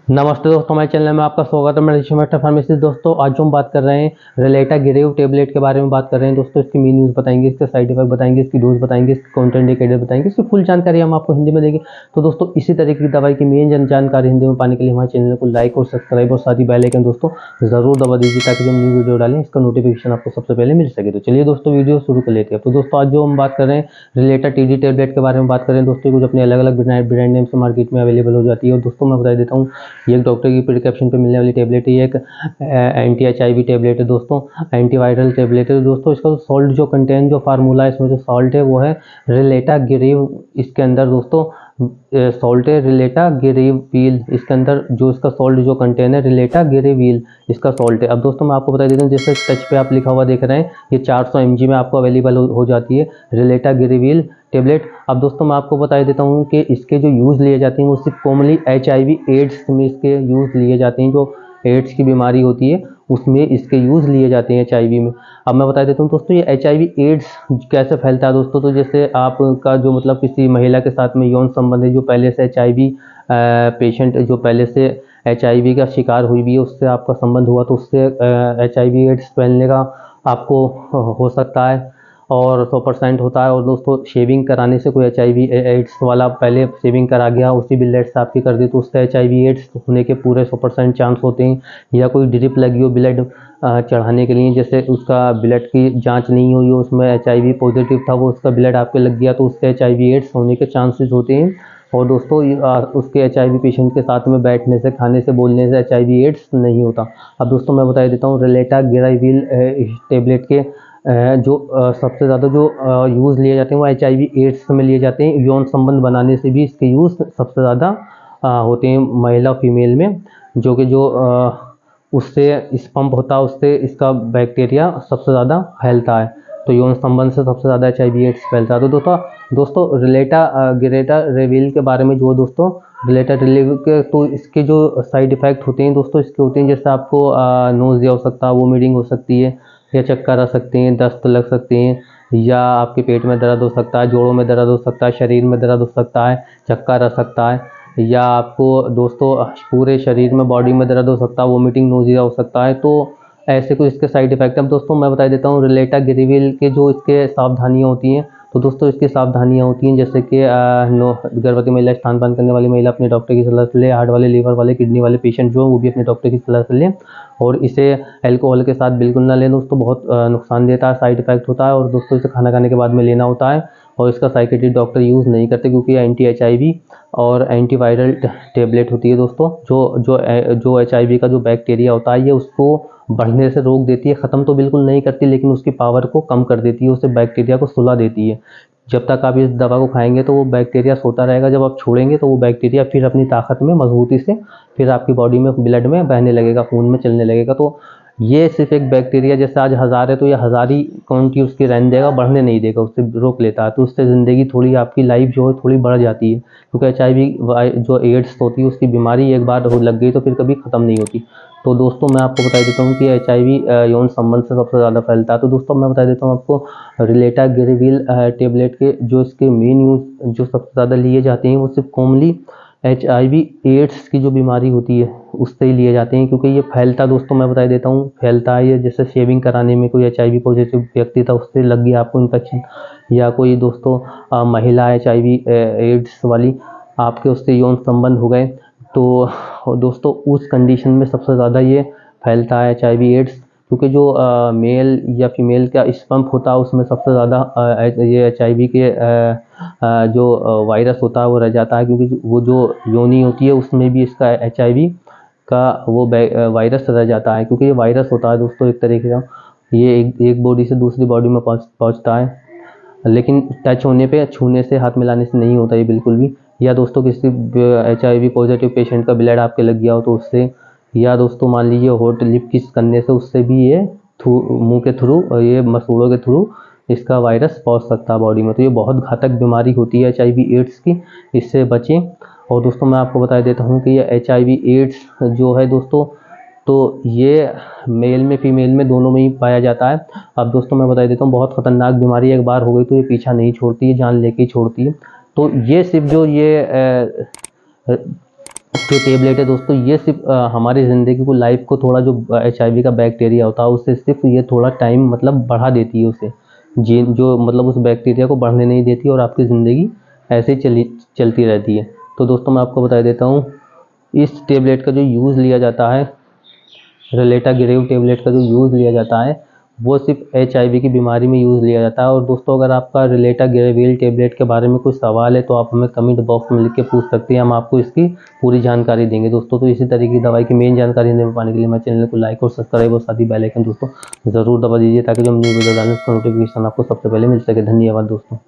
नमस्ते दोस्तों, हमारे चैनल में आपका स्वागत है। मैं ऋषि मास्टर फार्मेसिस्ट। दोस्तों आज जो हम बात कर रहे हैं रिलेटा गिरेव टेबलेट के बारे में बात कर रहे हैं। दोस्तों इसकी मेन यूज़ बताएंगे, इसके साइड इफेक्ट बताएंगे, इसकी डोज बताएंगे, इसकी कॉन्ट्राइंडिकेटेड बताएंगे, इसकी फुल जानकारी हम आपको हिंदी में देंगे। तो दोस्तों इसी तरीके की दवाई की मेन जानकारी हिंदी में पाने के लिए हमारे चैनल को लाइक और सब्सक्राइब और साथ ही बेल आइकन दोस्तों ज़रूर दबा दीजिए ताकि जो हम न्यू वीडियो डालें इसका नोटिफिकेशन आपको सबसे पहले मिल सके। तो चलिए दोस्तों वीडियो शुरू कर लेते हैं। तो दोस्तों आज जो हम बात कर रहे हैं रिलेटा टीडी टेबलेट के बारे में बात करें। दोस्तों कुछ अपने अलग अलग ब्रांड नेम से मार्केट में अवेलेबल हो जाती है। और दोस्तों मैं बता देता हूँ, ये एक डॉक्टर की प्रिस्क्रिप्शन पे मिलने वाली टेबलेट है। ये एक एंटी HIV टेबलेट है दोस्तों, एंटीवायरल टेबलेट है दोस्तों। इसका सॉल्ट जो कंटेंट जो फार्मूला है इसमें जो सॉल्ट है वो है रिलेटा गिरेव। इसके अंदर दोस्तों सॉल्ट है रिलेटा गिरेविल। इसके अंदर जो इसका सॉल्ट जो कंटेन है रिलेटा गिरेविल इसका सॉल्ट है। अब दोस्तों मैं आपको बता देता हूँ, जैसे टच पे आप लिखा हुआ देख रहे हैं, ये 400 mg में आपको अवेलेबल हो जाती है रिलेटा गिरेविल टेबलेट। अब दोस्तों मैं आपको बता देता हूँ कि इसके जो यूज़ लिए जाते हैं वो सिर्फ कॉमनली HIV एड्स में इसके यूज़ लिए जाते हैं। जो एड्स की बीमारी होती है उसमें इसके यूज़ लिए जाते हैं HIV में। अब मैं बता देता हूँ दोस्तों, ये HIV एड्स कैसे फैलता है दोस्तों। तो जैसे आपका जो मतलब किसी महिला के साथ में यौन संबंध है, जो पहले से HIV पेशेंट जो पहले से HIV का शिकार हुई भी है, उससे आपका संबंध हुआ तो उससे HIV एड्स फैलने का आपको हो सकता है और 100% होता है। और दोस्तों शेविंग कराने से कोई HIV एड्स वाला पहले शेविंग करा गया, उसी ब्लड से आपकी कर दी तो उससे HIV एड्स होने के पूरे 100% चांस होते हैं। या कोई ड्रिप लगी हो ब्लड चढ़ाने के लिए, जैसे उसका ब्लड की जांच नहीं हुई हो, उसमें HIV पॉजिटिव था, वो उसका ब्लड आपके लग गया तो उससे HIV एड्स होने के चांसेस होते हैं। और दोस्तों उसके HIV पेशेंट के साथ में बैठने से, खाने से, बोलने से HIV एड्स नहीं होता। अब दोस्तों मैं बता देता हूँ, रिलेटा गिरेविल टेबलेट के जो सबसे ज़्यादा जो यूज़ लिए जाते हैं वो HIV एड्स में लिए जाते हैं। यौन संबंध बनाने से भी इसके यूज़ सबसे ज़्यादा होते हैं महिला फीमेल में, जो कि जो उससे स्पम्प होता है उससे इसका बैक्टीरिया सबसे ज़्यादा फैलता है। तो यौन संबंध से सबसे ज़्यादा HIV एड्स फैलता है। तो दोस्तों रिलेटा गिरेटा रेविल के बारे में जो दोस्तों रिलेटा रेविल के, तो इसके जो साइड इफ़ेक्ट होते हैं दोस्तों इसके होते हैं, जैसे आपको नोज़िया हो सकता है, वोमिटिंग हो सकती है, या चक्कर आ सकते हैं, दस्त लग सकते हैं, या आपके पेट में दर्द हो सकता है, जोड़ों में दर्द हो सकता है, शरीर में दर्द हो सकता है, चक्कर आ सकता है, या आपको दोस्तों पूरे शरीर में बॉडी में दर्द हो सकता है, वोमिटिंग नोज़िया हो सकता है। तो ऐसे कुछ इसके साइड इफेक्ट है। दोस्तों मैं बता देता हूँ रिलेटा गिरेविल के जो इसके सावधानियाँ होती हैं। तो दोस्तों इसकी सावधानियाँ होती हैं जैसे कि गर्भवती महिला, स्तनपान करने वाली महिला अपने डॉक्टर की सलाह से ले, हार्ट वाले, लीवर वाले, किडनी वाले पेशेंट जो वो भी अपने डॉक्टर की सलाह से लें। और इसे अल्कोहल के साथ बिल्कुल ना लें दोस्तों, बहुत नुकसान देता है, साइड इफेक्ट होता है। और दोस्तों इसे खाना खाने के बाद में लेना होता है। और इसका साइकेट्रिक डॉक्टर यूज़ नहीं करते क्योंकि ये एंटी HIV और एंटीवायरल टेबलेट होती है दोस्तों। जो HIV का जो बैक्टीरिया होता है ये उसको बढ़ने से रोक देती है, ख़त्म तो बिल्कुल नहीं करती लेकिन उसकी पावर को कम कर देती है, उससे बैक्टीरिया को सुला देती है। जब तक आप इस दवा को खाएंगे तो वो बैक्टीरिया सोता रहेगा, जब आप छोड़ेंगे तो वो बैक्टीरिया फिर अपनी ताकत में मजबूती से फिर आपकी बॉडी में, ब्लड में बहने लगेगा, खून में चलने लगेगा। तो ये सिर्फ एक बैक्टीरिया, जैसे आज 1000 है तो ये 1000 ही क्वांटिटी उसकी रहने देगा, बढ़ने नहीं देगा, उससे रोक लेता है। तो उससे ज़िंदगी थोड़ी, आपकी लाइफ जो है थोड़ी बढ़ जाती है, क्योंकि HIV जो एड्स होती है उसकी बीमारी एक बार लग गई तो फिर कभी ख़त्म नहीं होती। तो दोस्तों मैं आपको बता देता हूँ कि HIV यौन संबंध से सबसे ज़्यादा फैलता है। तो दोस्तों मैं बता देता हूँ आपको रिलेटा गिरेविल टेबलेट के जो इसके मेन यूज़ जो सबसे ज़्यादा लिए जाते हैं वो सिर्फ कॉमनली HIV एड्स की जो बीमारी होती है उससे ही लिए जाते हैं, क्योंकि ये फैलता, दोस्तों मैं बता देता हूँ, फैलता है ये। जैसे शेविंग कराने में कोई HIV पॉजिटिव व्यक्ति था, उससे लग गया आपको इन्फेक्शन, या कोई दोस्तों महिला HIV एड्स वाली आपके उससे यौन संबंध हो गए, तो दोस्तों उस कंडीशन में सबसे ज़्यादा ये फैलता है HIV एड्स। क्योंकि जो मेल या फीमेल का स्पम्प होता है उसमें सबसे ज़्यादा ये HIV के जो वायरस होता है वो रह जाता है, क्योंकि वो जो योनि होती है उसमें भी इसका HIV का वो वायरस रह जाता है। क्योंकि ये वायरस होता है दोस्तों एक तरीके का, ये एक बॉडी से दूसरी बॉडी में पहुँचता है, लेकिन टच होने पे, छूने से, हाथ मिलाने से नहीं होता ये बिल्कुल भी। या दोस्तों किसी HIV पॉजिटिव पेशेंट का ब्लड आपके लग गया हो तो उससे, या दोस्तों मान लीजिए होट लिप किस करने से, उससे भी ये मुंह के थ्रू, ये मसूड़ों के थ्रू इसका वायरस पहुंच सकता है बॉडी में। तो ये बहुत घातक बीमारी होती है HIV एड्स की, इससे बचें। और दोस्तों मैं आपको बता देता हूँ कि ये HIV एड्स जो है दोस्तों, तो ये मेल में फीमेल में दोनों में ही पाया जाता है। अब दोस्तों मैं बता देता हूँ, बहुत ख़तरनाक बीमारी, एक बार हो गई तो ये पीछा नहीं छोड़ती है, जान लेके ही छोड़ती है। तो ये सिर्फ जो ये जो टेबलेट है दोस्तों, ये सिर्फ हमारी ज़िंदगी को, लाइफ को थोड़ा, जो HIV का बैक्टीरिया होता है उससे सिर्फ ये थोड़ा टाइम मतलब बढ़ा देती है उसे, जी, जो मतलब उस बैक्टीरिया को बढ़ने नहीं देती और आपकी ज़िंदगी ऐसे ही चलती रहती है। तो दोस्तों मैं आपको बता देता हूँ, इस टेबलेट का जो यूज़ लिया जाता है, रेलेटागिरेव टेबलेट का जो यूज़ लिया जाता है वो सिर्फ HIV की बीमारी में यूज़ लिया जाता है। और दोस्तों अगर आपका रेलेटागिरेविल टेबलेट के बारे में कुछ सवाल है तो आप हमें कमेंट बॉक्स में लिख के पूछ सकते हैं, हम आपको इसकी पूरी जानकारी देंगे दोस्तों। तो इसी तरीके की दवाई की मेन जानकारी दे पाने के लिए हमारे चैनल को लाइक और सब्सक्राइब और साथ ही बेल आइकन दोस्तों ज़रूर दबा दीजिए, ताकि जो हम न्यू वीडियो डालें उसका नोटिफिकेशन आपको सबसे पहले मिल सके। धन्यवाद दोस्तों।